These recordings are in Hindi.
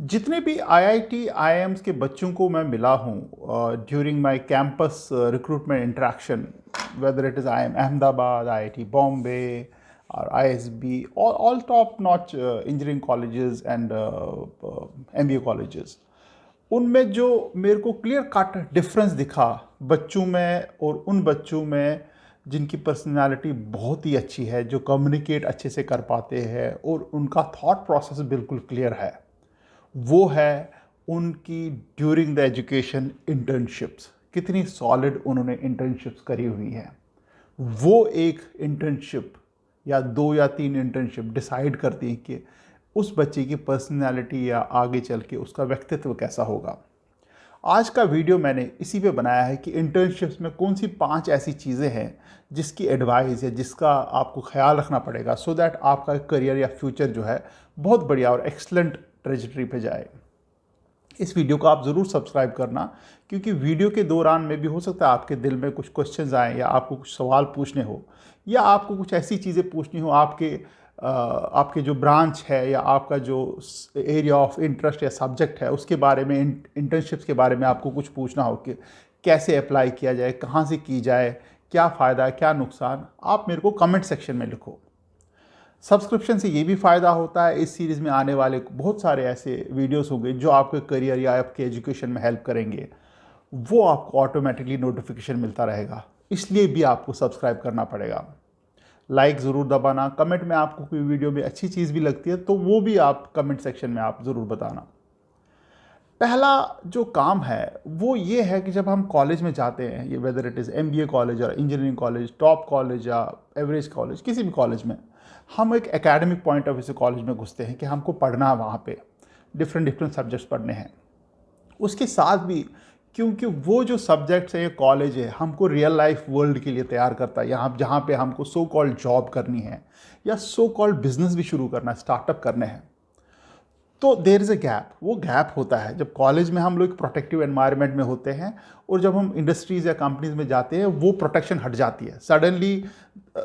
जितने भी आईआईटी आईआईएम्स के बच्चों को मैं मिला हूँ during my campus recruitment interaction, whether it is IIM Ahmedabad, IIT Bombay और ISB, all top notch engineering colleges and MBA colleges, उनमें जो मेरे को क्लियर कट डिफरेंस दिखा बच्चों में और उन बच्चों में जिनकी पर्सनालिटी बहुत ही अच्छी है, जो कम्युनिकेट अच्छे से कर पाते हैं और उनका थॉट प्रोसेस बिल्कुल क्लियर है, वो है उनकी ड्यूरिंग द एजुकेशन इंटर्नशिप्स। कितनी सॉलिड उन्होंने इंटर्नशिप्स करी हुई है। वो एक इंटर्नशिप या दो या तीन इंटर्नशिप डिसाइड करती हैं कि उस बच्चे की पर्सनैलिटी या आगे चल के उसका व्यक्तित्व कैसा होगा। आज का वीडियो मैंने इसी पे बनाया है कि इंटर्नशिप्स में कौन सी 5 ऐसी चीज़ें हैं जिसकी एडवाइस या जिसका आपको ख्याल रखना पड़ेगा, सो दैट आपका करियर या फ्यूचर जो है बहुत बढ़िया और एक्सलेंट ट्रेजेक्टरी पे जाए। इस वीडियो को आप ज़रूर सब्सक्राइब करना, क्योंकि वीडियो के दौरान में भी हो सकता है आपके दिल में कुछ क्वेश्चंस आए या आपको कुछ सवाल पूछने हो या आपको कुछ ऐसी चीज़ें पूछनी हो, आपके जो ब्रांच है या आपका जो एरिया ऑफ इंटरेस्ट या सब्जेक्ट है उसके बारे में, इंटर्नशिप्स के बारे में आपको कुछ पूछना हो कि कैसे अप्लाई किया जाए, कहाँ से की जाए, क्या फ़ायदा है, क्या नुकसान, आप मेरे को कमेंट सेक्शन में लिखो। सब्सक्रिप्शन से ये भी फ़ायदा होता है, इस सीरीज़ में आने वाले बहुत सारे ऐसे वीडियोस होंगे जो आपके करियर या आपके एजुकेशन में हेल्प करेंगे, वो आपको ऑटोमेटिकली नोटिफिकेशन मिलता रहेगा। इसलिए भी आपको सब्सक्राइब करना पड़ेगा। लाइक ज़रूर दबाना, कमेंट में आपको कोई वीडियो में अच्छी चीज़ भी लगती है तो वो भी आप कमेंट सेक्शन में आप ज़रूर बताना। पहला जो काम है वो ये है कि जब हम कॉलेज में जाते हैं, ये weather it is MBA college या इंजीनियरिंग कॉलेज, टॉप कॉलेज या एवरेज कॉलेज, किसी भी कॉलेज में हम एक एकेडमिक पॉइंट ऑफ व्यू से कॉलेज में घुसते हैं कि हमको पढ़ना है, वहाँ पे डिफरेंट डिफरेंट सब्जेक्ट्स पढ़ने हैं। उसके साथ भी, क्योंकि वो जो सब्जेक्ट्स है, ये कॉलेज है, हमको रियल लाइफ वर्ल्ड के लिए तैयार करता है, यहाँ जहाँ पे हमको सो कॉल्ड जॉब करनी है या सो कॉल्ड बिजनेस भी शुरू करना है, स्टार्टअप करने हैं। तो देर इज़ अ गैप, वो गैप होता है जब कॉलेज में हम लोग प्रोटेक्टिव एनवायरनमेंट में होते हैं और जब हम इंडस्ट्रीज़ या कंपनीज में जाते हैं वो प्रोटेक्शन हट जाती है। Suddenly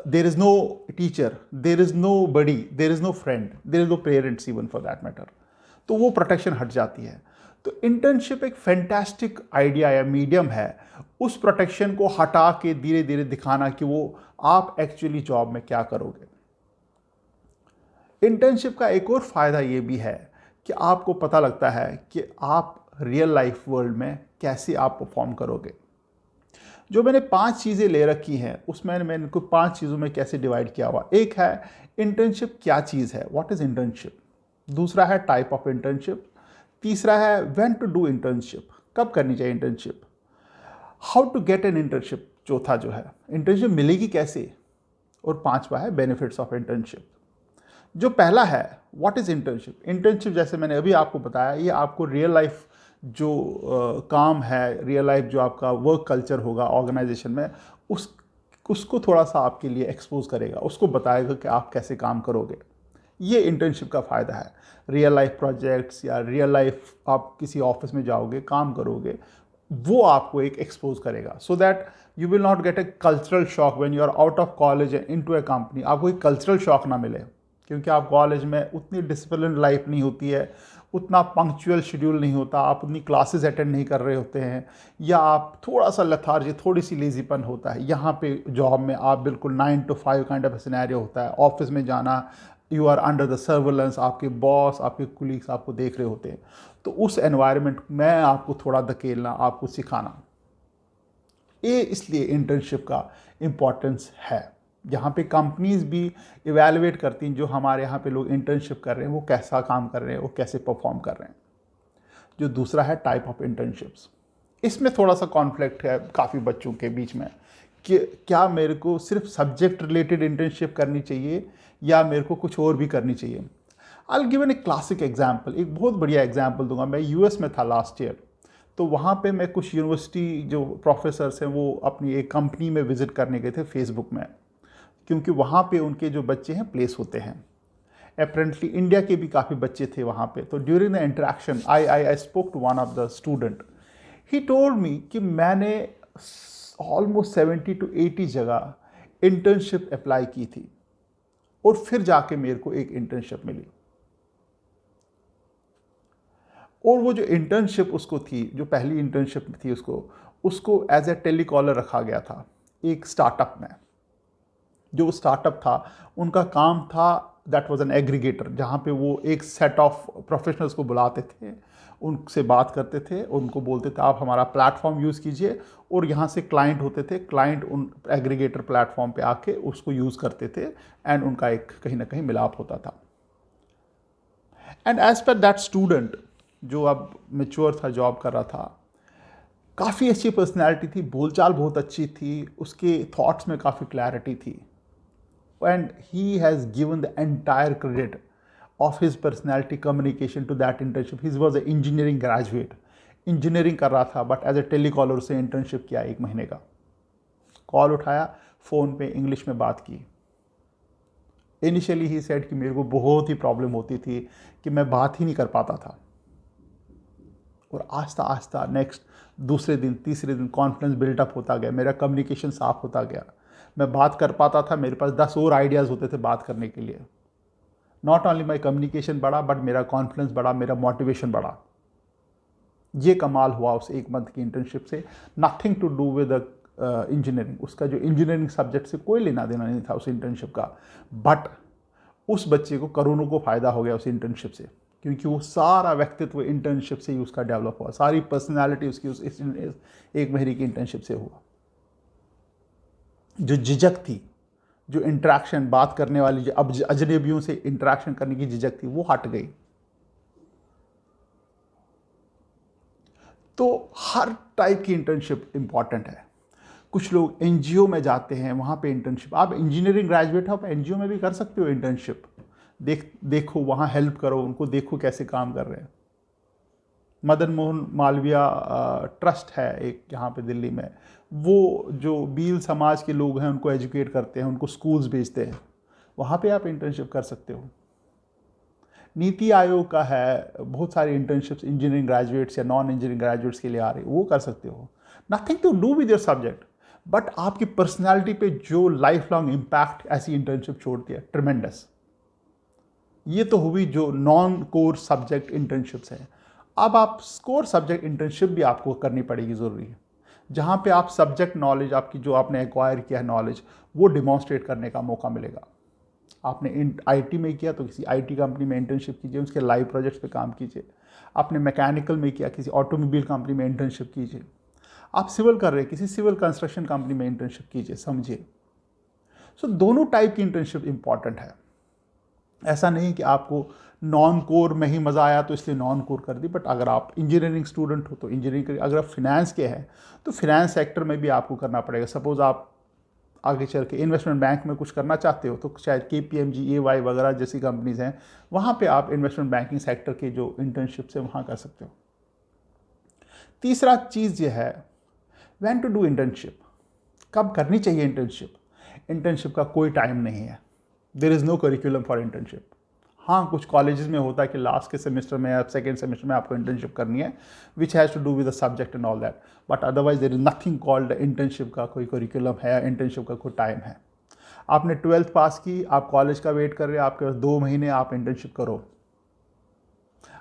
there is no teacher, there is no buddy, there is no friend, there is no parents even for that matter, तो वो प्रोटेक्शन हट जाती है। तो इंटर्नशिप एक फैंटास्टिक आइडिया या मीडियम है उस प्रोटेक्शन को हटा के धीरे धीरे दिखाना कि वो आप एक्चुअली जॉब में क्या करोगे। इंटर्नशिप का एक और फ़ायदा ये भी है कि आपको पता लगता है कि आप रियल लाइफ वर्ल्ड में कैसे आप परफॉर्म करोगे। जो मैंने 5 चीज़ें ले रखी हैं उसमें मैंने इनको 5 चीज़ों में कैसे डिवाइड किया हुआ। एक है इंटर्नशिप क्या चीज़ है, व्हाट इज़ इंटर्नशिप। दूसरा है टाइप ऑफ इंटर्नशिप। तीसरा है व्हेन टू डू इंटर्नशिप, कब करनी चाहिए internship. How to get an internship, चौथा जो है इंटर्नशिप मिलेगी कैसे। और पांचवा है बेनिफिट्स ऑफ इंटर्नशिप। जो पहला है व्हाट इज़ इंटर्नशिप। इंटर्नशिप जैसे मैंने अभी आपको बताया, ये आपको रियल लाइफ जो काम है, रियल लाइफ जो आपका वर्क कल्चर होगा ऑर्गेनाइजेशन में, उस उसको थोड़ा सा आपके लिए एक्सपोज करेगा, उसको बताएगा कि आप कैसे काम करोगे। ये इंटर्नशिप का फ़ायदा है। रियल लाइफ प्रोजेक्ट्स या रियल लाइफ आप किसी ऑफिस में जाओगे, काम करोगे, वो आपको एक एक्सपोज करेगा, so that you will not get a cultural shock when you are out of college and into a company. आपको एक कल्चरल शॉक ना मिले, क्योंकि आप कॉलेज में उतनी डिसिप्लिन लाइफ नहीं होती है, उतना पंक्चुअल शेड्यूल नहीं होता, आप उतनी क्लासेस अटेंड नहीं कर रहे होते हैं, या आप थोड़ा सा लथार्जी, थोड़ी सी लेजीपन होता है। यहाँ पे जॉब में आप बिल्कुल 9 to 5 काइंड ऑफ सिनेरियो होता है। ऑफिस में जाना, you are under the surveillance, आपके बॉस, आपके कुलीग्स आपको देख रहे होते हैं। तो उस एनवायरनमेंट में आपको थोड़ा धकेलना, आपको सिखाना, ये इसलिए इंटर्नशिप का इम्पोर्टेंस है। यहाँ पे कंपनीज भी इवैल्यूएट करती हैं जो हमारे यहाँ पे लोग इंटर्नशिप कर रहे हैं वो कैसा काम कर रहे हैं, वो कैसे परफॉर्म कर रहे हैं। जो दूसरा है टाइप ऑफ इंटर्नशिप्स, इसमें थोड़ा सा कॉन्फ्लिक्ट है काफ़ी बच्चों के बीच में कि क्या मेरे को सिर्फ सब्जेक्ट रिलेटेड इंटर्नशिप करनी चाहिए या मेरे को कुछ और भी करनी चाहिए। I will give an a classic example, एक बहुत बढ़िया एग्जाम्पल दूंगा। मैं यूएस में था लास्ट ईयर, तो वहाँ पे मैं कुछ यूनिवर्सिटी जो प्रोफेसर्स हैं वो अपनी एक कंपनी में विजिट करने गए थे फेसबुक में, क्योंकि वहाँ पे उनके जो बच्चे हैं प्लेस होते हैं। अपेरेंटली इंडिया के भी काफ़ी बच्चे थे वहाँ पे। तो during the interaction I spoke to one of the student. He told me कि मैंने ऑलमोस्ट 70 to 80 जगह इंटर्नशिप अप्लाई की थी और फिर जाके मेरे को एक इंटर्नशिप मिली। और वो जो इंटर्नशिप उसको थी, जो पहली इंटर्नशिप थी उसको एज ए टेलीकॉलर रखा गया था एक स्टार्टअप में। जो स्टार्टअप था उनका काम था, दैट वाज एन एग्रीगेटर, जहाँ पे वो एक सेट ऑफ प्रोफेशनल्स को बुलाते थे, उनसे बात करते थे, उनको बोलते थे आप हमारा प्लेटफॉर्म यूज़ कीजिए, और यहाँ से क्लाइंट होते थे, क्लाइंट उन एग्रीगेटर प्लेटफॉर्म पे आके उसको यूज़ करते थे, एंड उनका एक कहीं ना कहीं मिलाप होता था। And as per that student जो अब मेच्योर था, जॉब कर रहा था, काफ़ी अच्छी पर्सनैलिटी थी, बोलचाल बहुत अच्छी थी, उसके थॉट्स में काफ़ी क्लैरिटी थी, and he has given the entire credit of his personality communication to that internship. He was an engineering graduate, engineering कर रहा था, बट एज ए टेलीकॉलर से इंटर्नशिप किया 1 महीने का। कॉल उठाया, फ़ोन पे इंग्लिश में बात की। इनिशियली ही सेड कि मेरे को बहुत ही प्रॉब्लम होती थी कि मैं बात ही नहीं कर पाता था, और आस्ता आस्ता नेक्स्ट दूसरे दिन तीसरे दिन कॉन्फिडेंस बिल्टअप होता गया, मेरा कम्युनिकेशन साफ होता गया, मैं बात कर पाता था, मेरे पास 10 और आइडियाज़ होते थे बात करने के लिए। नॉट ओनली माई कम्युनिकेशन बढ़ा, बट मेरा कॉन्फिडेंस बढ़ा, मेरा मोटिवेशन बढ़ा। ये कमाल हुआ उस 1 मंथ की इंटर्नशिप से। Nothing to do with engineering, उसका जो इंजीनियरिंग सब्जेक्ट से कोई लेना देना नहीं था उस इंटर्नशिप का, बट उस बच्चे को करोड़ों को फ़ायदा हो गया उस इंटर्नशिप से, क्योंकि वो सारा व्यक्तित्व इंटर्नशिप से ही उसका डेवलप हुआ, सारी पर्सनैलिटी उसकी उस 1 महीने की इंटर्नशिप से हुआ। जो झिझक थी, जो इंटरेक्शन बात करने वाली, जो अब अजनबियों से इंटरेक्शन करने की झिझक थी, वो हट गई। तो हर टाइप की इंटर्नशिप इंपॉर्टेंट है। कुछ लोग एनजीओ में जाते हैं, वहाँ पे इंटर्नशिप, आप इंजीनियरिंग ग्रेजुएट हो, आप एनजीओ में भी कर सकते हो इंटर्नशिप। देखो वहाँ हेल्प करो उनको, देखो कैसे काम कर रहे हैं। मदन मोहन मालवीय ट्रस्ट है एक यहाँ पे दिल्ली में, वो जो बील समाज के लोग हैं उनको एजुकेट करते हैं, उनको स्कूल्स भेजते हैं, वहाँ पे आप इंटर्नशिप कर सकते हो। नीति आयोग का है, बहुत सारी इंटर्नशिप्स इंजीनियरिंग ग्रेजुएट्स या नॉन इंजीनियरिंग ग्रेजुएट्स के लिए आ रही है, वो कर सकते हो। Nothing to do with your subject, but आपकी पर्सनैलिटी पे जो लाइफ लॉन्ग इम्पैक्ट ऐसी इंटर्नशिप छोड़ती है, ट्रिमेंडस। ये तो हुई जो नॉन कोर सब्जेक्ट इंटर्नशिप्स हैं। अब आप कोर सब्जेक्ट इंटर्नशिप भी आपको करनी पड़ेगी, ज़रूरी है, जहाँ पे आप सब्जेक्ट नॉलेज, आपकी जो आपने एक्वायर किया है नॉलेज, वो डिमॉन्स्ट्रेट करने का मौका मिलेगा। आपने आईटी में किया तो किसी आईटी कंपनी में इंटर्नशिप कीजिए, उसके लाइव प्रोजेक्ट्स पे काम कीजिए। आपने मैकेनिकल में किया, किसी ऑटोमोबाइल कंपनी में इंटर्नशिप कीजिए। आप सिविल कर रहे हैं, किसी सिविल कंस्ट्रक्शन कंपनी में इंटर्नशिप कीजिए, समझिए। सो दोनों टाइप की इंटर्नशिप इंपॉर्टेंट है। ऐसा नहीं कि आपको नॉन कोर में ही मज़ा आया तो इसलिए नॉन कोर कर दी, बट अगर आप इंजीनियरिंग स्टूडेंट हो तो इंजीनियरिंग करिए। अगर आप फिनेंस के हैं तो फिनेंस सेक्टर में भी आपको करना पड़ेगा। सपोज़ आप आगे चल के इन्वेस्टमेंट बैंक में कुछ करना चाहते हो तो शायद KPMG EY वगैरह जैसी कंपनीज हैं, वहाँ पे आप इन्वेस्टमेंट बैंकिंग सेक्टर के जो इंटर्नशिप्स है वहाँ कर सकते हो। तीसरा चीज़ ये है, व्हेन टू डू इंटर्नशिप, कब करनी चाहिए इंटर्नशिप। इंटर्नशिप का कोई टाइम नहीं है, there is no curriculum for internship. हाँ, कुछ कॉलेजेस में होता है कि लास्ट के सेमेस्टर में या सेकेंड सेमेस्टर में आपको इंटर्नशिप करनी है, which has to do with the subject and all that, but otherwise there is nothing called internship का कोई करिकुलम है या इंटर्नशिप का कोई टाइम है। आपने 12th पास की, आप कॉलेज का वेट कर रहे हैं, आपके पास 2 महीने, आप इंटर्नशिप करो।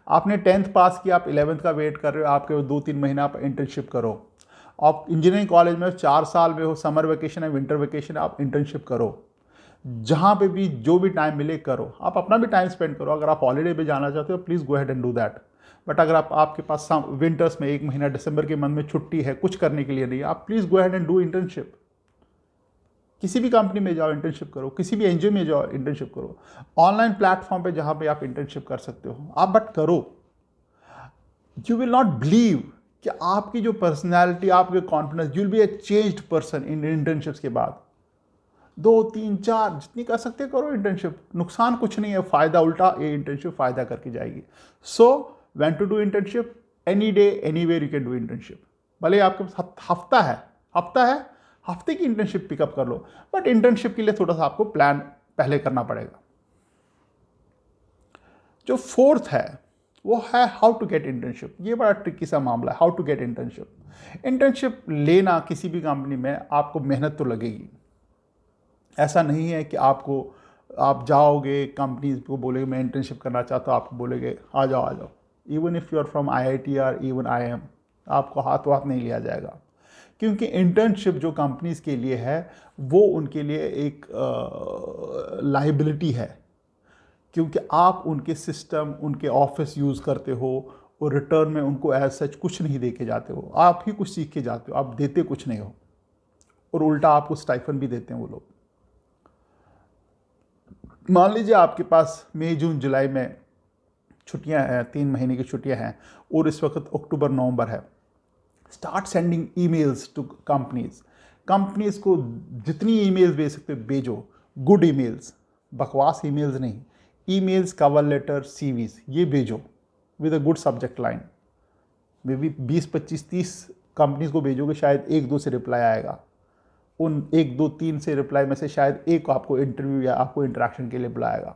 आपने 10th पास किया, आप 11th का वेट कर रहे हो, आपके 2-3 महीने, आप इंटर्नशिप करो। आप इंजीनियरिंग कॉलेज में 4 साल में हो, समर वेकेशन है, विंटर वेकेशन है, आप इंटर्नशिप करो। जहाँ पे भी जो भी टाइम मिले करो, आप अपना भी टाइम स्पेंड करो। अगर आप हॉलीडे पे जाना चाहते हो please go ahead and do that, but अगर आपके पास विंटर्स में 1 महीना दिसंबर के मंथ में छुट्टी है, कुछ करने के लिए नहीं, आप please go ahead and do internship. किसी भी कंपनी में जाओ इंटर्नशिप करो, किसी भी एनजीओ में जाओ इंटर्नशिप करो, ऑनलाइन प्लेटफॉर्म पे जहाँ पे आप इंटर्नशिप कर सकते हो आप, बट करो। यू विल नॉट बिलीव कि आपकी जो पर्सनैलिटी, आपके confidence, you will be A changed person in internships के बाद। 2-3-4 जितनी कर सकते करो इंटर्नशिप, नुकसान कुछ नहीं है, फ़ायदा उल्टा ये इंटर्नशिप फ़ायदा करके जाएगी। So when to do internship, any day anywhere you can do internship. भले आपके पास हफ्ता है, हफ्ते की इंटर्नशिप पिकअप कर लो, बट इंटर्नशिप के लिए थोड़ा सा आपको प्लान पहले करना पड़ेगा। जो फोर्थ है वो है हाउ टू गेट इंटर्नशिप। ये बड़ा ट्रिकी सा मामला है, how to get internship. Internship लेना किसी भी कंपनी में आपको मेहनत तो लगेगी। ऐसा नहीं है कि आप जाओगे कंपनीज को बोलेगे मैं इंटर्नशिप करना चाहता हूँ, आपको बोलेगे आ जाओ। Even if you are from IIT or even IIM, आपको हाथ वाथ नहीं लिया जाएगा। क्योंकि इंटर्नशिप जो कंपनीज के लिए है वो उनके लिए एक लाइबिलिटी है, क्योंकि आप उनके सिस्टम, उनके ऑफिस यूज़ करते हो और रिटर्न में उनको एज सच कुछ नहीं दे के जाते हो, आप ही कुछ सीख के जाते हो, आप देते कुछ नहीं हो, और उल्टा आपको स्टाइफन भी देते हैं वो लोग। मान लीजिए आपके पास मई जून जुलाई में छुट्टियां हैं, 3 महीने की छुट्टियां हैं, और इस वक्त अक्टूबर नवंबर है। Start sending emails to companies. Companies को जितनी ईमेल्स भेज सकते हो भेजो, गुड ईमेल्स, बकवास ईमेल्स नहीं, ईमेल्स, कवर लेटर, सीवीज, ये भेजो with a good subject line. Maybe 20, 25, 30 companies को भेजोगे, शायद 1-2 से रिप्लाई आएगा। उन 1-2-3 से रिप्लाई में से शायद एक आपको इंटरव्यू या आपको इंटरेक्शन के लिए बुलाएगा।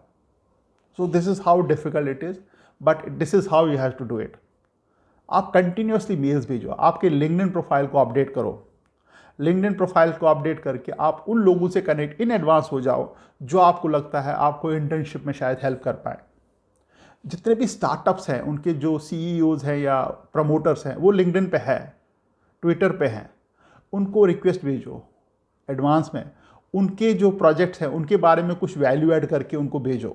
So this is how difficult it is, but this is how you have to do it. आप कंटिन्यूसली मेल्स भेजो, आपके लिंक्डइन प्रोफाइल को अपडेट करो। लिंक्डइन प्रोफाइल को अपडेट करके आप उन लोगों से कनेक्ट इन एडवांस हो जाओ जो आपको लगता है आपको इंटर्नशिप में शायद हेल्प कर पाए। जितने भी स्टार्टअप्स हैं उनके जो CEOs हैं या प्रमोटर्स हैं वो लिंक्डइन पे है, ट्विटर पे हैं, उनको रिक्वेस्ट भेजो एडवांस में। उनके जो प्रोजेक्ट्स हैं उनके बारे में कुछ वैल्यू ऐड करके उनको भेजो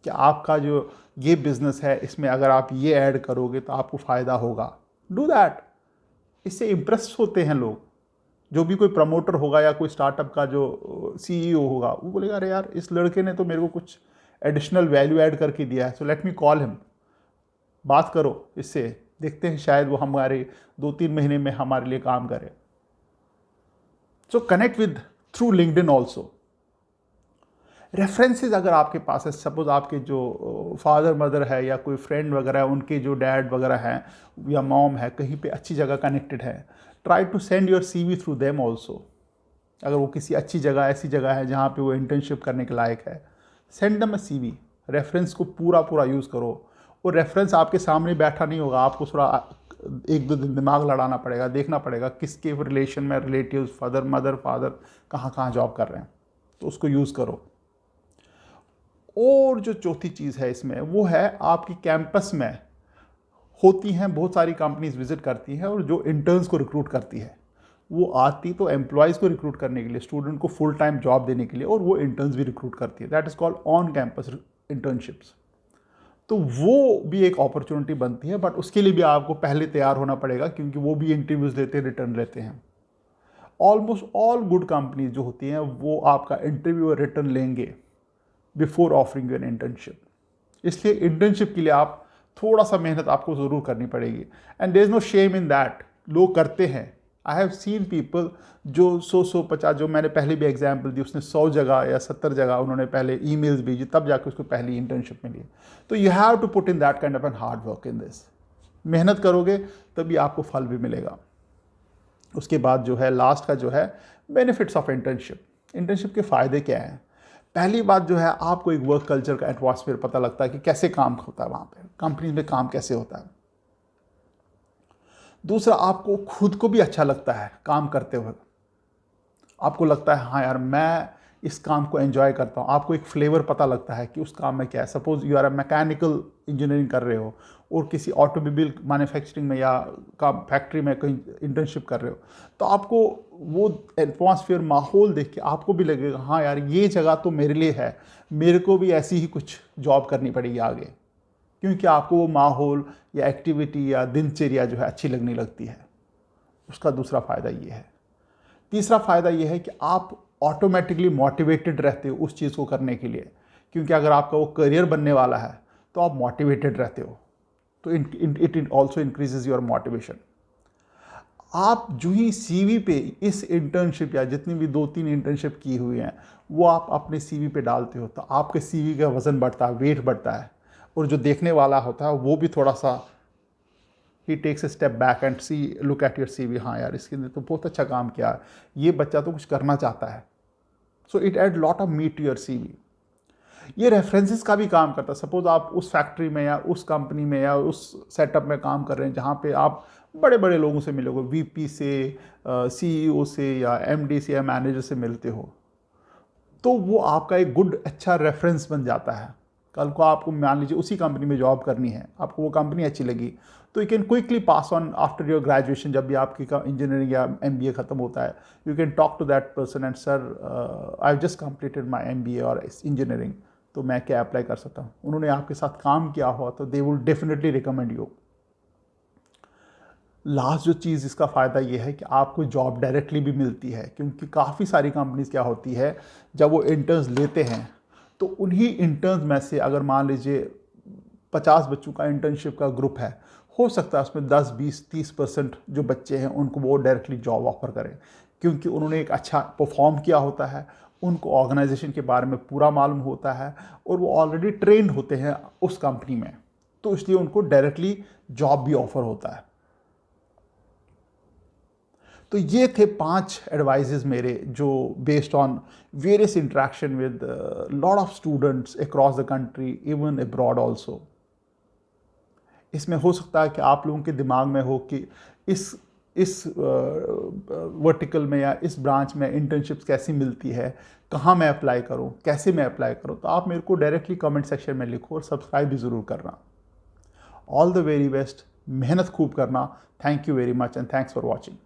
कि आपका जो ये बिजनेस है इसमें अगर आप ये ऐड करोगे तो आपको फ़ायदा होगा। Do that. इससे इम्प्रेस होते हैं लोग। जो भी कोई प्रमोटर होगा या कोई स्टार्टअप का जो CEO होगा वो बोलेगा अरे यार इस लड़के ने तो मेरे को कुछ एडिशनल वैल्यू ऐड करके दिया है, so let me call him. बात करो इससे, देखते हैं शायद वो हमारे 2-3 महीने में हमारे लिए काम करे। सो connect with through LinkedIn also. References अगर आपके पास है, सपोज आपके जो फादर मदर है या कोई फ्रेंड वगैरह है, उनके जो डैड वगैरह हैं या मॉम है कहीं पे अच्छी जगह कनेक्टेड है, try to send your CV through them also. अगर वो किसी अच्छी जगह, ऐसी जगह है जहाँ पे वो इंटर्नशिप करने के लायक है, send them a CV। Reference को पूरा पूरा यूज़ करो। और रेफरेंस आपके सामने बैठा नहीं होगा, आपको थोड़ा 1-2 दिन दिमाग लड़ाना पड़ेगा, देखना पड़ेगा किसके रिलेशन में, रिलेटिव्स, फादर मदर, फादर कहाँ कहाँ जॉब कर रहे हैं, तो उसको यूज़ करो। और जो चौथी चीज़ है इसमें वो है आपकी कैंपस में होती हैं बहुत सारी कंपनीज विजिट करती हैं और जो इंटर्न्स को रिक्रूट करती है वो आती तो एम्प्लॉयज़ को रिक्रूट करने के लिए, स्टूडेंट को फुल टाइम जॉब देने के लिए, और वो इंटर्न्स भी रिक्रूट करती है। That is called on campus internships. तो वो भी एक अपॉर्चुनिटी बनती है, बट उसके लिए भी आपको पहले तैयार होना पड़ेगा क्योंकि वो भी इंटरव्यूज़ लेते हैं, रिटर्न लेते हैं। ऑलमोस्ट ऑल गुड कंपनीज जो होती हैं वो आपका इंटरव्यू और रिटर्न लेंगे before offering you an internship. इसलिए इंटर्नशिप के लिए आप थोड़ा सा मेहनत आपको ज़रूर करनी पड़ेगी, and there is no shame in that. लोग करते हैं। आई हैव सीन पीपल जो 100-150, जो मैंने पहले भी एग्जांपल दी, उसने 100 जगह या 70 जगह उन्होंने पहले ईमेल्स भेजी तब जाकर उसको पहली इंटर्नशिप मिली। तो you have to put in that kind of an hard work in this. मेहनत करोगे तभी आपको फल भी मिलेगा। उसके बाद जो है लास्ट का जो है बेनिफिट्स ऑफ इंटर्नशिप। इंटर्नशिप के फ़ायदे क्या हैं? पहली बात जो है आपको एक वर्क कल्चर का एटमॉस्फेयर पता लगता है कि कैसे काम होता है वहाँ पे, कंपनी में काम कैसे होता है। दूसरा, आपको खुद को भी अच्छा लगता है काम करते हुए। आपको लगता है हाँ यार मैं इस काम को एंजॉय करता हूँ। आपको एक फ्लेवर पता लगता है कि उस काम में क्या है। Suppose you are a mechanical engineering कर रहे हो और किसी ऑटोमोबाइल मैन्युफैक्चरिंग में या का फैक्ट्री में कहीं इंटर्नशिप कर रहे हो, तो आपको वो एटमॉस्फेयर, माहौल देख के आपको भी लगेगा हाँ यार ये जगह तो मेरे लिए है, मेरे को भी ऐसी ही कुछ जॉब करनी पड़ेगी आगे, क्योंकि आपको वो माहौल या एक्टिविटी या दिनचर्या जो है अच्छी लगने लगती है। उसका दूसरा फ़ायदा ये है। तीसरा फ़ायदा ये है कि आप ऑटोमेटिकली मोटिवेटेड रहते हो उस चीज़ को करने के लिए, क्योंकि अगर आपका वो करियर बनने वाला है तो आप मोटिवेटेड रहते हो, तो it also increases your motivation. आप जो ही CV पे इस इंटर्नशिप या जितनी भी 2-3 इंटर्नशिप की हुई हैं वो आप अपने CV पे डालते हो, तो आपके CV का वज़न बढ़ता है, वेट बढ़ता है, और जो देखने वाला होता है वो भी थोड़ा सा ही takes a step back and look at your CV। हाँ यार इसके लिए तो बहुत अच्छा काम किया है, ये बच्चा तो कुछ करना चाहता है। So it add lot of meat to your CV। ये रेफरेंसेस का भी काम करता है। सपोज आप उस फैक्ट्री में या उस कंपनी में या उस सेटअप में काम कर रहे हैं जहाँ पे आप बड़े बड़े लोगों से मिलोगे, VP से, CEO से या MD से या मैनेजर से मिलते हो, तो वो आपका एक गुड अच्छा रेफरेंस बन जाता है कल को आपको मान लीजिए उसी कंपनी में जॉब करनी है, आपको वो कंपनी अच्छी लगी, तो you can quickly pass on after your graduation, जब भी आपकी इंजीनियरिंग या MBA ख़त्म होता है, you can talk to that person and sir I have just completed my MBA और इंजीनियरिंग, तो मैं क्या अप्लाई कर सकता हूँ। उन्होंने आपके साथ काम किया हुआ तो they will definitely recommend you. Last जो चीज़ इसका फ़ायदा ये है कि आपको जॉब डायरेक्टली भी मिलती है, क्योंकि काफ़ी सारी कंपनीज़ क्या होती है, जब वो इंटर्न्स लेते हैं तो उन्हीं इंटर्न्स में से अगर मान लीजिए 50 बच्चों का इंटर्नशिप का ग्रुप है, हो सकता है उसमें 10, 20, 30% जो बच्चे हैं उनको वो डायरेक्टली जॉब ऑफर करें, क्योंकि उन्होंने एक अच्छा परफॉर्म किया होता है, उनको ऑर्गेनाइजेशन के बारे में पूरा मालूम होता है और वो ऑलरेडी ट्रेंड होते हैं उस कंपनी में, तो इसलिए उनको डायरेक्टली जॉब भी ऑफर होता है। तो ये थे 5 एडवाइजेस मेरे, जो based on various interaction with lot of students across the country, even abroad also. इसमें हो सकता है कि आप लोगों के दिमाग में हो कि इस वर्टिकल में या इस ब्रांच में इंटर्नशिप्स कैसी मिलती है, कहाँ मैं अप्लाई करूँ, कैसे मैं अप्लाई करूँ, तो आप मेरे को डायरेक्टली कमेंट सेक्शन में लिखो और सब्सक्राइब भी ज़रूर करना। ऑल द वेरी बेस्ट, मेहनत खूब करना। Thank you very much and thanks for watching.